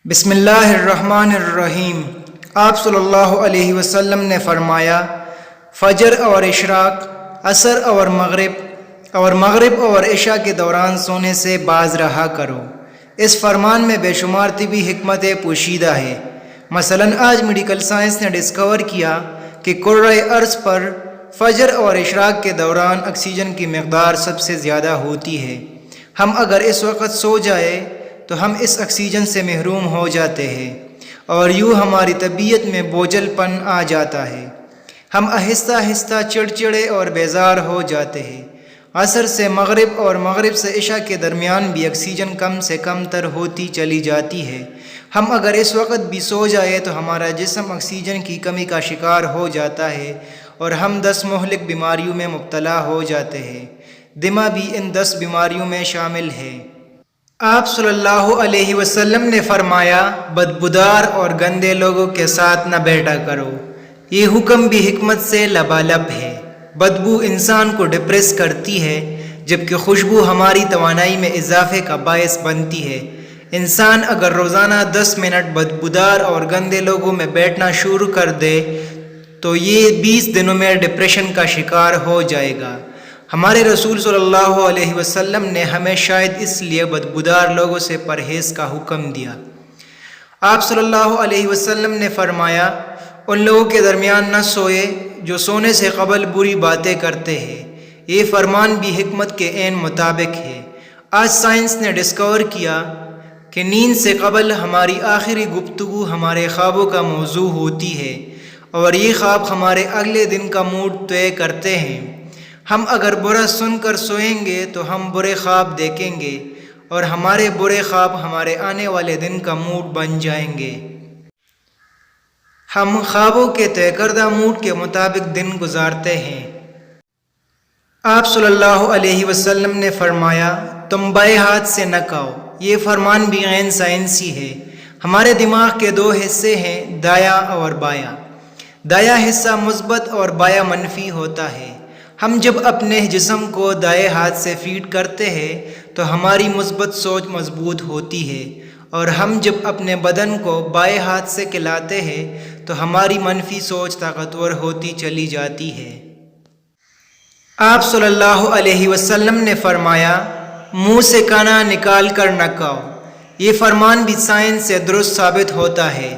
بسم اللہ الرحمن الرحیم۔ آپ صلی اللہ علیہ وسلم نے فرمایا، فجر اور اشراق، عصر اور مغرب اور عشاء کے دوران سونے سے باز رہا کرو۔ اس فرمان میں بے شمار طبی حکمتیں پوشیدہ ہے۔ مثلا آج میڈیکل سائنس نے ڈسکور کیا کہ کرۂ ارض پر فجر اور اشراق کے دوران آکسیجن کی مقدار سب سے زیادہ ہوتی ہے۔ ہم اگر اس وقت سو جائے تو ہم اس آکسیجن سے محروم ہو جاتے ہیں اور یوں ہماری طبیعت میں بوجھل پن آ جاتا ہے۔ ہم آہستہ آہستہ چڑچڑے اور بیزار ہو جاتے ہیں۔ عصر سے مغرب اور مغرب سے عشاء کے درمیان بھی آکسیجن کم سے کم تر ہوتی چلی جاتی ہے۔ ہم اگر اس وقت بھی سو جائے تو ہمارا جسم آکسیجن کی کمی کا شکار ہو جاتا ہے اور ہم 10 مہلک بیماریوں میں مبتلا ہو جاتے ہیں۔ دمہ بھی ان 10 بیماریوں میں شامل ہے۔ آپ صلی اللہ علیہ وسلم نے فرمایا، بدبودار اور گندے لوگوں کے ساتھ نہ بیٹھا کرو۔ یہ حکم بھی حکمت سے لبالب ہے۔ بدبو انسان کو ڈپریس کرتی ہے، جبکہ خوشبو ہماری توانائی میں اضافے کا باعث بنتی ہے۔ انسان اگر روزانہ 10 منٹ بدبودار اور گندے لوگوں میں بیٹھنا شروع کر دے تو یہ 20 دنوں میں ڈپریشن کا شکار ہو جائے گا۔ ہمارے رسول صلی اللہ علیہ وسلم نے ہمیں شاید اس لیے بدبودار لوگوں سے پرہیز کا حکم دیا۔ آپ صلی اللہ علیہ وسلم نے فرمایا، ان لوگوں کے درمیان نہ سوئے جو سونے سے قبل بری باتیں کرتے ہیں۔ یہ فرمان بھی حکمت کے عین مطابق ہے۔ آج سائنس نے ڈسکور کیا کہ نیند سے قبل ہماری آخری گفتگو ہمارے خوابوں کا موضوع ہوتی ہے اور یہ خواب ہمارے اگلے دن کا موڈ طے کرتے ہیں۔ ہم اگر برا سن کر سوئیں گے تو ہم برے خواب دیکھیں گے اور ہمارے برے خواب ہمارے آنے والے دن کا موڈ بن جائیں گے۔ ہم خوابوں کے طے کردہ موڈ کے مطابق دن گزارتے ہیں۔ آپ صلی اللہ علیہ وسلم نے فرمایا، تم بائیں ہاتھ سے نہ کھاؤ۔ یہ فرمان بھی عین سائنسی ہے۔ ہمارے دماغ کے 2 حصے ہیں، دایاں اور بایاں۔ دایاں حصہ مثبت اور بایاں منفی ہوتا ہے۔ ہم جب اپنے جسم کو دائیں ہاتھ سے فیڈ کرتے ہیں تو ہماری مثبت سوچ مضبوط ہوتی ہے، اور ہم جب اپنے بدن کو بائیں ہاتھ سے کھلاتے ہیں تو ہماری منفی سوچ طاقتور ہوتی چلی جاتی ہے۔ آپ صلی اللہ علیہ وسلم نے فرمایا، منہ سے کھانا نکال کر نہ کھاؤ۔ یہ فرمان بھی سائنس سے درست ثابت ہوتا ہے۔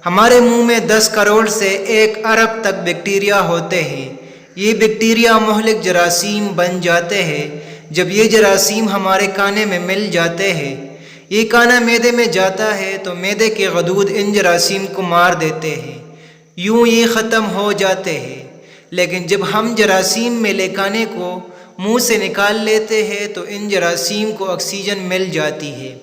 ہمارے منہ میں 10 کروڑ سے 1 ارب تک بیکٹیریا ہوتے ہیں۔ یہ بیکٹیریا مہلک جراثیم بن جاتے ہیں۔ جب یہ جراثیم ہمارے کھانے میں مل جاتے ہیں، یہ کھانا معدے میں جاتا ہے تو معدے کے غدود ان جراثیم کو مار دیتے ہیں، یوں یہ ختم ہو جاتے ہیں۔ لیکن جب ہم جراثیم ملے کھانے کو منہ سے نکال لیتے ہیں تو ان جراثیم کو آکسیجن مل جاتی ہے۔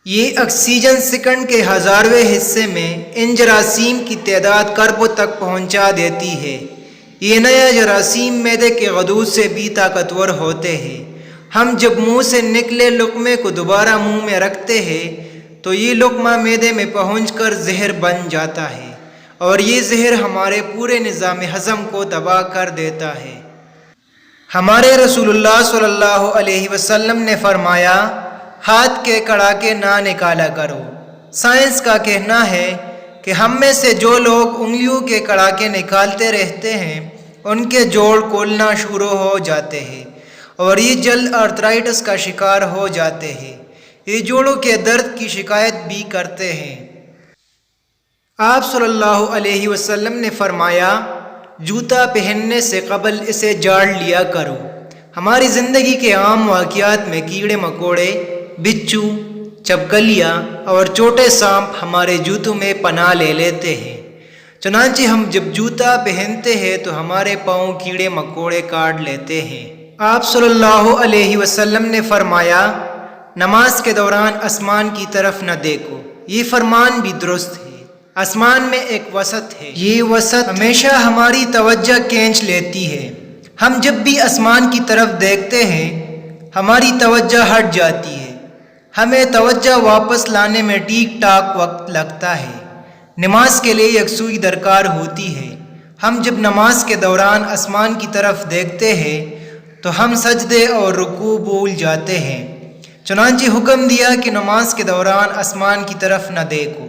یہ آکسیجن سیکنڈ کے 1000ویں حصے میں ان جراثیم کی تعداد کروڑوں تک پہنچا دیتی ہے۔ یہ نیا جراثیم معدے کے غدود سے بھی طاقتور ہوتے ہیں۔ ہم جب منہ سے نکلے لقمے کو دوبارہ منہ میں رکھتے ہیں تو یہ لقمہ معدے میں پہنچ کر زہر بن جاتا ہے اور یہ زہر ہمارے پورے نظام ہضم کو تباہ کر دیتا ہے۔ ہمارے رسول اللہ صلی اللہ علیہ وسلم نے فرمایا، ہاتھ کے کڑاکے نہ نکالا کرو۔ سائنس کا کہنا ہے کہ ہم میں سے جو لوگ انگلیوں کے کڑاکے نکالتے رہتے ہیں ان کے جوڑ کھولنا شروع ہو جاتے ہیں اور یہ جلد آرتھرائٹس کا شکار ہو جاتے ہیں۔ یہ جوڑوں کے درد کی شکایت بھی کرتے ہیں۔ آپ صلی اللہ علیہ وسلم نے فرمایا، جوتا پہننے سے قبل اسے جاڑ لیا کرو۔ ہماری زندگی کے عام واقعات میں کیڑے مکوڑے، بچھو، چھپکلیاں اور چھوٹے سانپ ہمارے جوتوں میں پناہ لے لیتے ہیں۔ چنانچہ ہم جب جوتا پہنتے ہیں تو ہمارے پاؤں کیڑے مکوڑے کاٹ لیتے ہیں۔ آپ صلی اللہ علیہ وسلم نے فرمایا، نماز کے دوران آسمان کی طرف نہ دیکھو۔ یہ فرمان بھی درست ہے۔ آسمان میں ایک وسط ہے، یہ وسط ہمیشہ ہماری توجہ کھینچ لیتی ہے۔ ہم جب بھی آسمان کی طرف دیکھتے ہیں ہماری توجہ ہٹ جاتی ہے۔ ہمیں توجہ واپس لانے میں ٹھیک ٹاک وقت لگتا ہے۔ نماز کے لیے یکسوئی درکار ہوتی ہے۔ ہم جب نماز کے دوران آسمان کی طرف دیکھتے ہیں تو ہم سجدے اور رکوع بھول جاتے ہیں۔ چنانچہ حکم دیا کہ نماز کے دوران آسمان کی طرف نہ دیکھو۔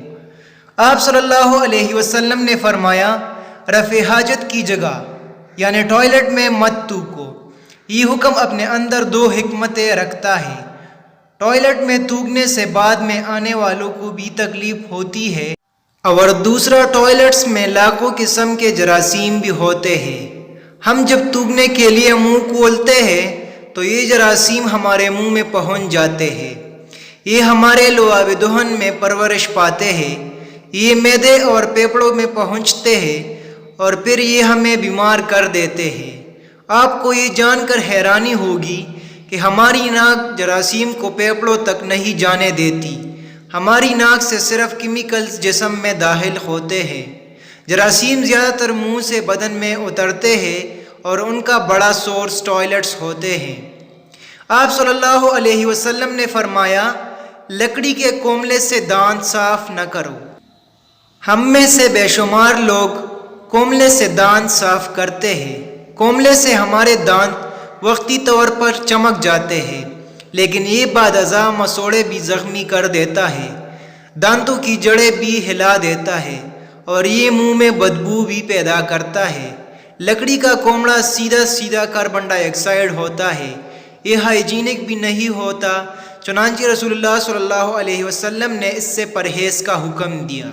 آپ صلی اللہ علیہ وسلم نے فرمایا رفع حاجت کی جگہ یعنی ٹوائلٹ میں مت تھوکو۔ یہ حکم اپنے اندر دو حکمتیں رکھتا ہے۔ ٹوائلٹ میں تھوکنے سے بعد میں آنے والوں کو بھی تکلیف ہوتی ہے، اور دوسرا ٹوائلٹس میں لاکھوں قسم کے جراثیم بھی ہوتے ہیں۔ ہم جب تھوکنے کے لیے منہ کھولتے ہیں تو یہ جراثیم ہمارے منہ میں پہنچ جاتے ہیں۔ یہ ہمارے لعاب دہن میں پرورش پاتے ہیں، یہ معدے اور پھیپھڑوں میں پہنچتے ہیں اور پھر یہ ہمیں بیمار کر دیتے ہیں۔ آپ کو یہ جان کر حیرانی ہوگی کہ ہماری ناک جراثیم کو پھیپھڑوں تک نہیں جانے دیتی۔ ہماری ناک سے صرف کیمیکلز جسم میں داخل ہوتے ہیں۔ جراثیم زیادہ تر منہ سے بدن میں اترتے ہیں اور ان کا بڑا سورس ٹوائلٹس ہوتے ہیں۔ آپ صلی اللہ علیہ وسلم نے فرمایا لکڑی کے کوملے سے دانت صاف نہ کرو۔ ہم میں سے بے شمار لوگ کوملے سے دانت صاف کرتے ہیں۔ کوملے سے ہمارے دانت وقتی طور پر چمک جاتے ہیں، لیکن یہ بعد ازاں مسوڑے بھی زخمی کر دیتا ہے، دانتوں کی جڑیں بھی ہلا دیتا ہے اور یہ منہ میں بدبو بھی پیدا کرتا ہے۔ لکڑی کا کومڑا سیدھا سیدھا کاربن ڈائی آکسائڈ ہوتا ہے، یہ ہائیجینک بھی نہیں ہوتا، چنانچہ رسول اللہ صلی اللہ علیہ وسلم نے اس سے پرہیز کا حکم دیا۔